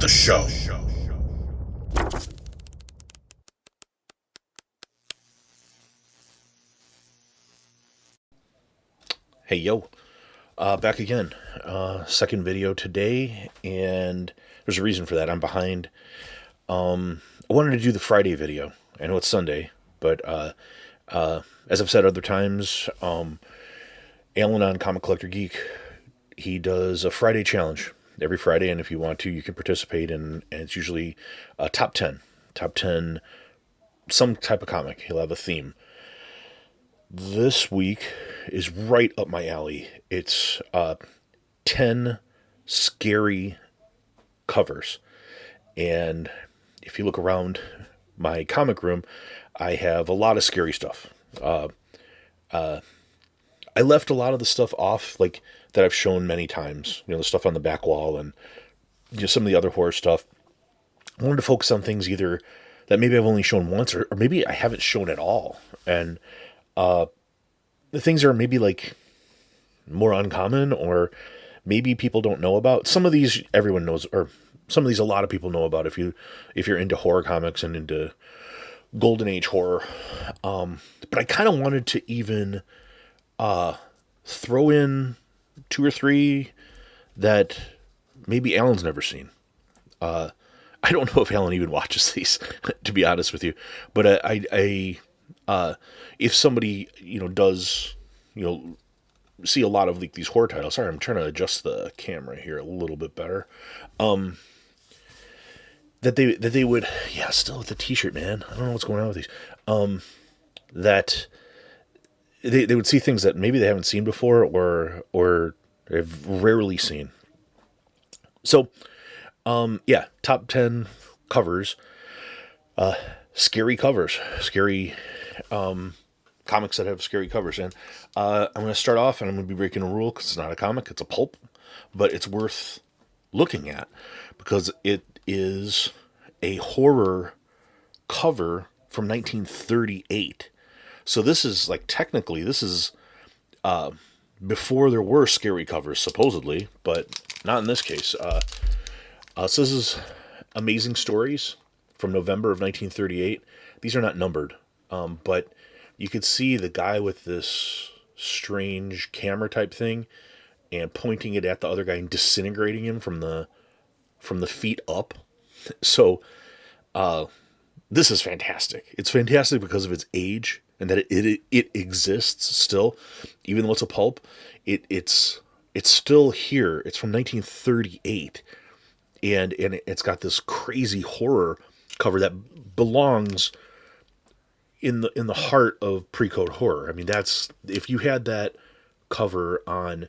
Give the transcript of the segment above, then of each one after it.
the show. Hey yo, back again. Second video today, and there's a reason for that. I'm behind. I wanted to do the Friday video. I know it's Sunday, but as I've said other times, Alan on Comic Collector Geek, he does a Friday challenge every Friday, and if you want to, you can participate. And it's usually top ten, some type of comic. He'll have a theme. This week is right up my alley. It's 10 scary covers. And if you look around my comic room, I have a lot of scary stuff. I left a lot of the stuff off, like that I've shown many times. The stuff on the back wall and some of the other horror stuff. I wanted to focus on things either that maybe I've only shown once, or maybe I haven't shown at all. And the things are maybe like more uncommon, or maybe people don't know about. Some of these everyone knows, or some of these a lot of people know about if you're into horror comics and into golden age horror. But I kind of wanted to even throw in two or three that maybe Alan's never seen. I don't know if Alan even watches these, to be honest with you. But if somebody does see a lot of like these horror titles. Sorry, I'm trying to adjust the camera here a little bit better. That they would, yeah, still with the t-shirt, man. I don't know what's going on with these. That they would see things that maybe they haven't seen before, or have rarely seen. So, yeah, top 10 covers, scary covers, scary comics that have scary covers. And I'm going to start off, and I'm going to be breaking a rule because it's not a comic, it's a pulp, but it's worth looking at because it is a horror cover from 1938. So this is like, technically, this is before there were scary covers, supposedly, but not in this case. So this is Amazing Stories from November of 1938. These are not numbered, but you could see the guy with this strange camera type thing and pointing it at the other guy and disintegrating him from the feet up. So this is fantastic. It's fantastic because of its age and that it exists still, even though it's a pulp. It's still here. It's from 1938, and it's got this crazy horror cover that belongs in the heart of pre-code horror. I mean, that's, if you had that cover on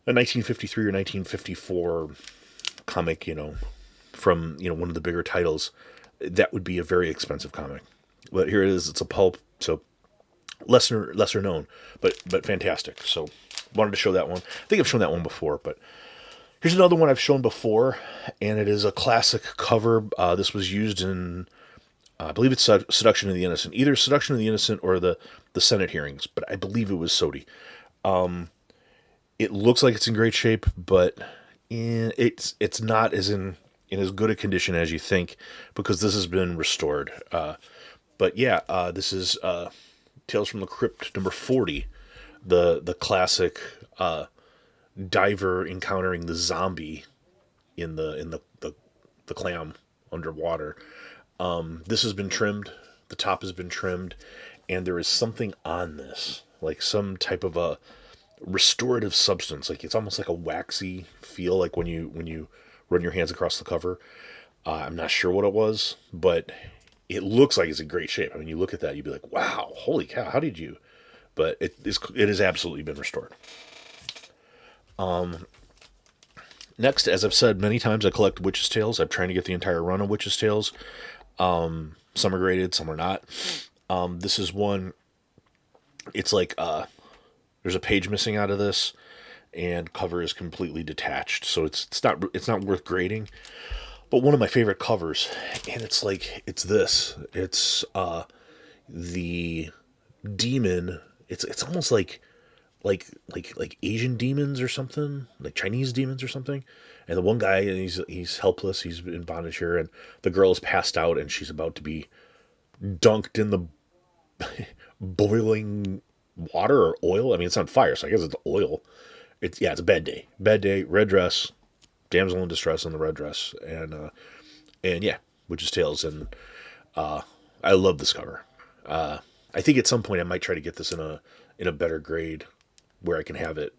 a 1953 or 1954 comic, from one of the bigger titles, that would be a very expensive comic. But here it is. It's a pulp, so lesser known, but fantastic. So wanted to show that one. I think I've shown that one before, but here's another one I've shown before, and it is a classic cover. This was used in, I believe it's Seduction of the Innocent. Either Seduction of the Innocent or the Senate hearings, but I believe it was Sodi. It looks like it's in great shape, but it's not as in as good a condition as you think, because this has been restored. But yeah, this is Tales from the Crypt number 40, the classic diver encountering the zombie in the clam underwater. This has been trimmed. The top has been trimmed, and there is something on this, like some type of a restorative substance. Like, it's almost like a waxy feel, like when you run your hands across the cover. I'm not sure what it was, but it looks like it's in great shape. I mean, you look at that, you'd be like, "Wow, holy cow! How did you?" But it has absolutely been restored. Next, as I've said many times, I collect Witch's Tales. I'm trying to get the entire run of Witch's Tales. Some are graded, some are not. This is one. It's like there's a page missing out of this, and cover is completely detached, so it's not worth grading. But one of my favorite covers, and it's the demon. It's almost like Asian demons or something, like Chinese demons or something, And the one guy, and he's helpless. He's in bondage here, and the girl is passed out, and she's about to be dunked in the boiling water or oil. I mean, it's on fire, so I guess it's oil. It's a bad day. Bad day. Red dress, damsel in distress in the red dress, and yeah, Witch's Tales, and I love this cover. I think at some point I might try to get this in a better grade where I can have it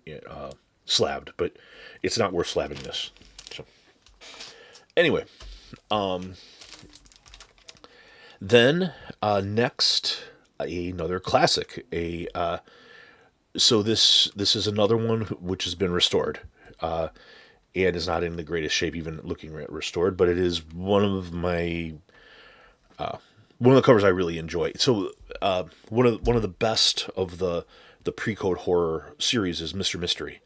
slabbed, but it's not worth slabbing this. So anyway, then next another classic. So this is another one which has been restored, and is not in the greatest shape even looking restored, but it is one of the covers I really enjoy. So one of the best of the pre-code horror series is Mr. Mystery,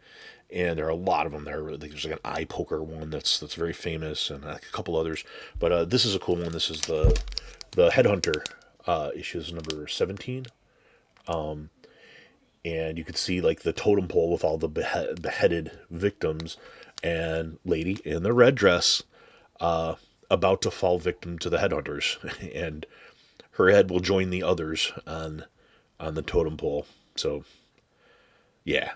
and there are a lot of them. There's like an eye poker one that's very famous, and a couple others. But this is a cool one. This is the Headhunter issues number 17, and you could see like the totem pole with all the beheaded victims, and lady in the red dress about to fall victim to the headhunters, and her head will join the others on the totem pole. So, yeah,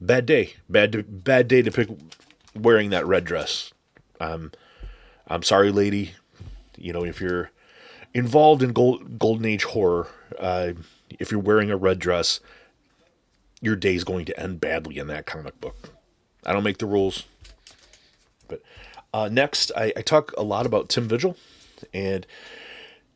bad day, bad day to pick wearing that red dress. I'm sorry, lady. You know, if you're involved in golden age horror, if you're wearing a red dress, your day's going to end badly in that comic book. I don't make the rules. But next, I talk a lot about Tim Vigil. And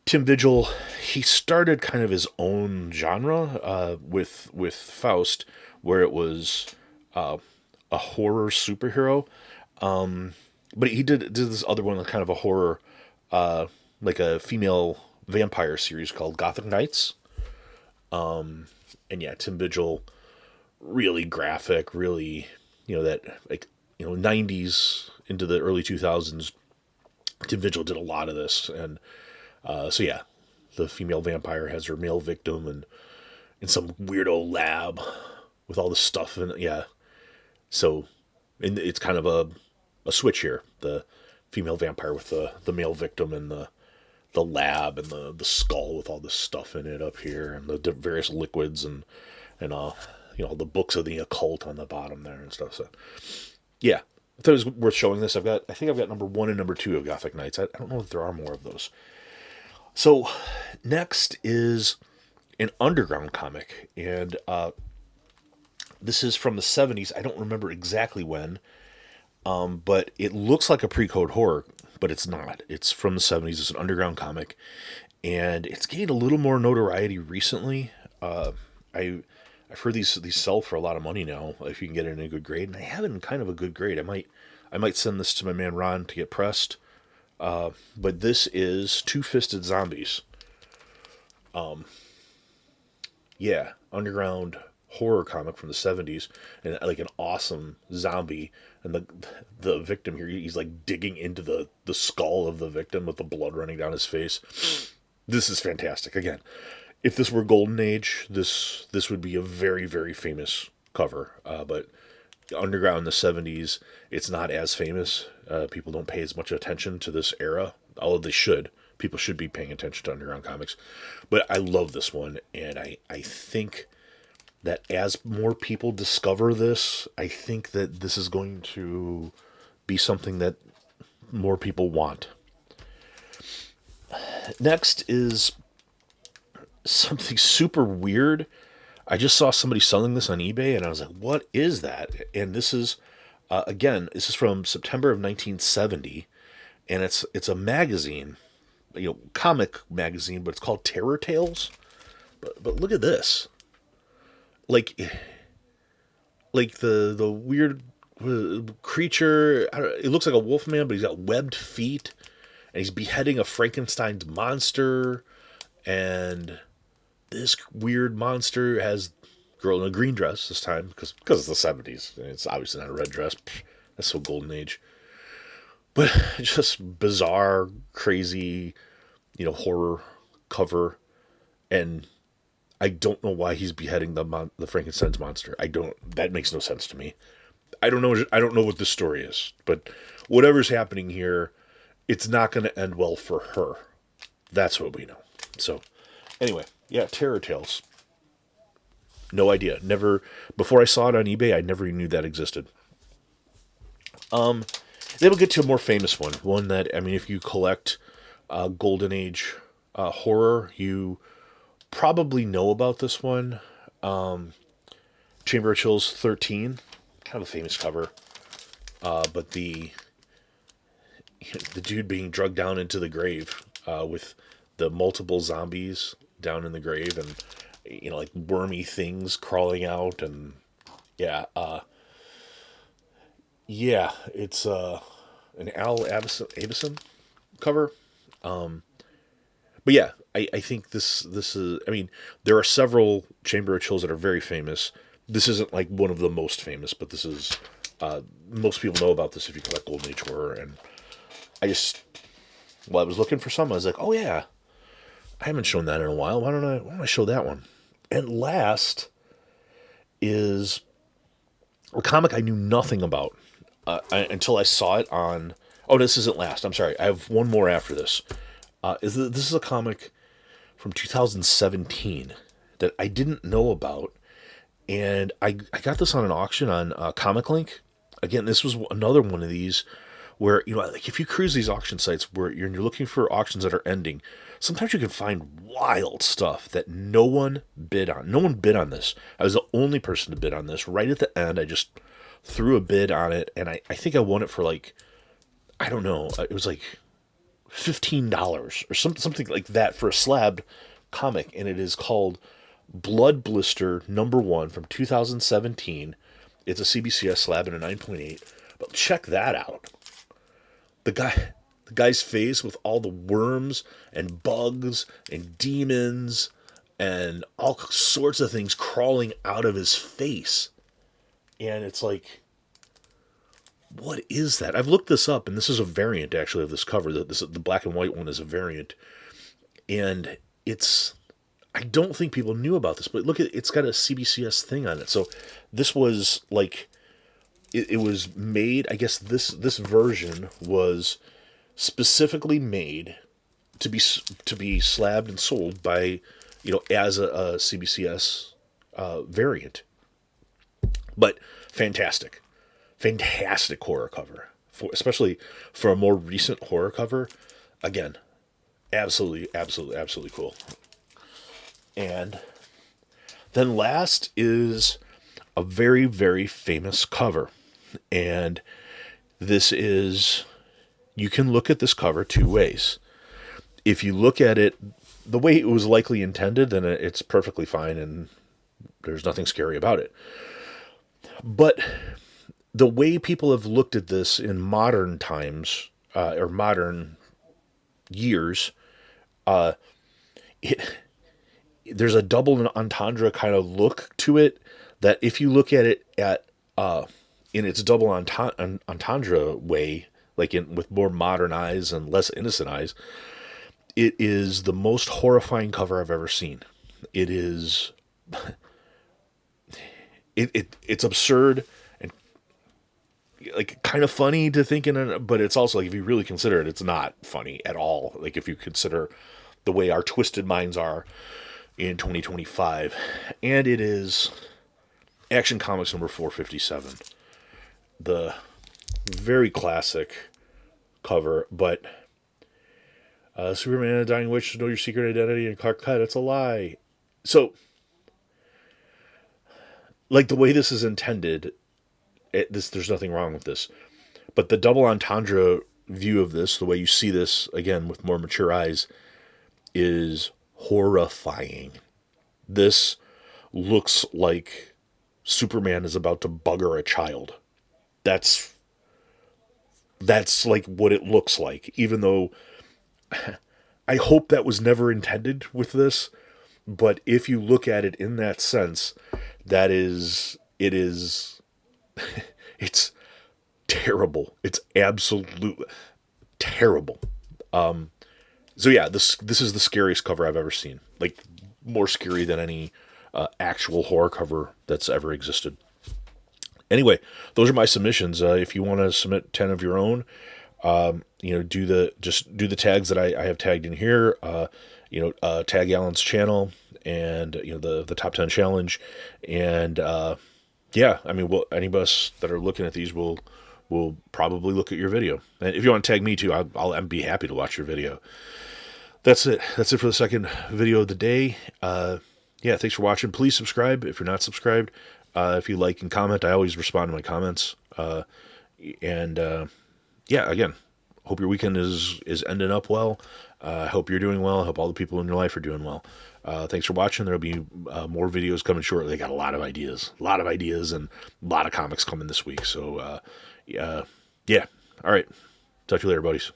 Tim Vigil, he started kind of his own genre with Faust, where it was a horror superhero. But he did this other one, kind of a horror, like a female vampire series called Gothic Knights. And yeah, Tim Vigil, really graphic, really, that, like, 90s into the early 2000s, Tim Vigil did a lot of this. And so yeah, the female vampire has her male victim and in some weirdo lab with all this stuff in it. Yeah. So it's kind of a switch here. The female vampire with the male victim and the lab and the skull with all this stuff in it up here, and the various liquids and the books of the occult on the bottom there and stuff. So yeah, I thought it was worth showing this. I think I've got number 1 and number 2 of Gothic Knights. I don't know if there are more of those. So next is an underground comic, and this is from the 70s. I don't remember exactly when, but it looks like a pre-code horror, but it's not. It's from the 70s. It's an underground comic, and it's gained a little more notoriety recently. I've heard these sell for a lot of money now if you can get it in a good grade, and I have it in kind of a good grade. I might send this to my man Ron to get pressed. But this is Two-Fisted Zombies. Yeah, underground horror comic from the 70s, and like an awesome zombie, and the victim here, he's like digging into the skull of the victim with the blood running down his face. This is fantastic. Again, if this were Golden Age, this would be a very, very famous cover. But underground in the 70s, it's not as famous. People don't pay as much attention to this era, although they should. People should be paying attention to underground comics. But I love this one, and I think that as more people discover this, I think that this is going to be something that more people want. Next is something super weird. I just saw somebody selling this on eBay, and I was like, what is that? And this is, this is from September of 1970, and it's a magazine, comic magazine, but it's called Terror Tales. But look at this. Like the weird creature, it looks like a wolf man, but he's got webbed feet, and he's beheading a Frankenstein's monster, and this weird monster has a girl in a green dress this time, because it's the 70s. It's obviously not a red dress. That's so Golden Age. But just bizarre, crazy, horror cover. And I don't know why he's beheading the Frankenstein's monster. That makes no sense to me. I don't know what the story is, but whatever's happening here, it's not going to end well for her. That's what we know. So, anyway, yeah, Terror Tales. No idea. Never before I saw it on eBay. I never knew that existed. Then we'll get to a more famous one. One that, I mean, if you collect Golden Age horror, you probably know about this one. Chamber of Chills 13, kind of a famous cover. But the dude being drugged down into the grave with the multiple zombies down in the grave, and like wormy things crawling out, and yeah, yeah, it's an Al Avison cover. But yeah, I think this is. I mean, there are several Chamber of Chills that are very famous. This isn't like one of the most famous, but this is. Most people know about this if you collect Golden Age horror, and I just, I was looking for some. I was like, oh yeah, I haven't shown that in a while. Why don't I show that one? And last is a comic I knew nothing about until I saw it on. Oh, this isn't last. I'm sorry. I have one more after this. This is a comic from 2017 that I didn't know about, and I got this on an auction on Comic Link. Again, this was another one of these where, like if you cruise these auction sites where you're looking for auctions that are ending, sometimes you can find wild stuff that no one bid on. No one bid on this. I was the only person to bid on this. Right at the end, I just threw a bid on it, and I think I won it for like, I don't know, it was like $15 or something like that for a slabbed comic, and it is called Blood Blister #1 from 2017. It's a CBCS slab and a 9.8. But check that out. The guy's face with all the worms and bugs and demons and all sorts of things crawling out of his face. And it's like, what is that? I've looked this up, and this is a variant actually of this cover. The black and white one is a variant, and I don't think people knew about this, but look at it's got a CBCS thing on it. So this was like it was made. I guess this version was specifically made to be slabbed and sold by as a CBCS variant. But fantastic horror cover, especially for a more recent horror cover. Again, absolutely cool. And then last is a very, very famous cover. And this is, you can look at this cover two ways. If you look at it the way it was likely intended, then it's perfectly fine and there's nothing scary about it. But the way people have looked at this in modern times, or modern years, there's a double entendre kind of look to it that if you look at it in its double entendre way, like with more modern eyes and less innocent eyes, it is the most horrifying cover I've ever seen. It is it's absurd and like kind of funny to think but it's also like, if you really consider it, it's not funny at all. Like if you consider the way our twisted minds are in 2025. And it is Action Comics number 457. The very classic cover, but Superman and a dying witch know your secret identity, and Clark Kent, it's a lie. So, like the way this is intended, there's nothing wrong with this. But the double entendre view of this, the way you see this, again, with more mature eyes, is horrifying. This looks like Superman is about to bugger a child. That's like what it looks like, even though I hope that was never intended with this. But if you look at it in that sense, it's terrible. It's absolutely terrible. So yeah, this is the scariest cover I've ever seen. Like, more scary than any actual horror cover that's ever existed. Anyway, those are my submissions. If you want to submit 10 of your own, do the tags that I have tagged in here. Tag Alan's channel and the top 10 challenge, and yeah, I mean, any of us that are looking at these will probably look at your video. And if you want to tag me too, I'll be happy to watch your video. That's it. That's it for the second video of the day. Yeah, thanks for watching. Please subscribe if you're not subscribed. If you like and comment, I always respond to my comments. Yeah, again, hope your weekend is ending up well. I hope you're doing well. I hope all the people in your life are doing well. Thanks for watching. There'll be more videos coming shortly. I got a lot of ideas, and a lot of comics coming this week. So, yeah. All right. Talk to you later, buddies.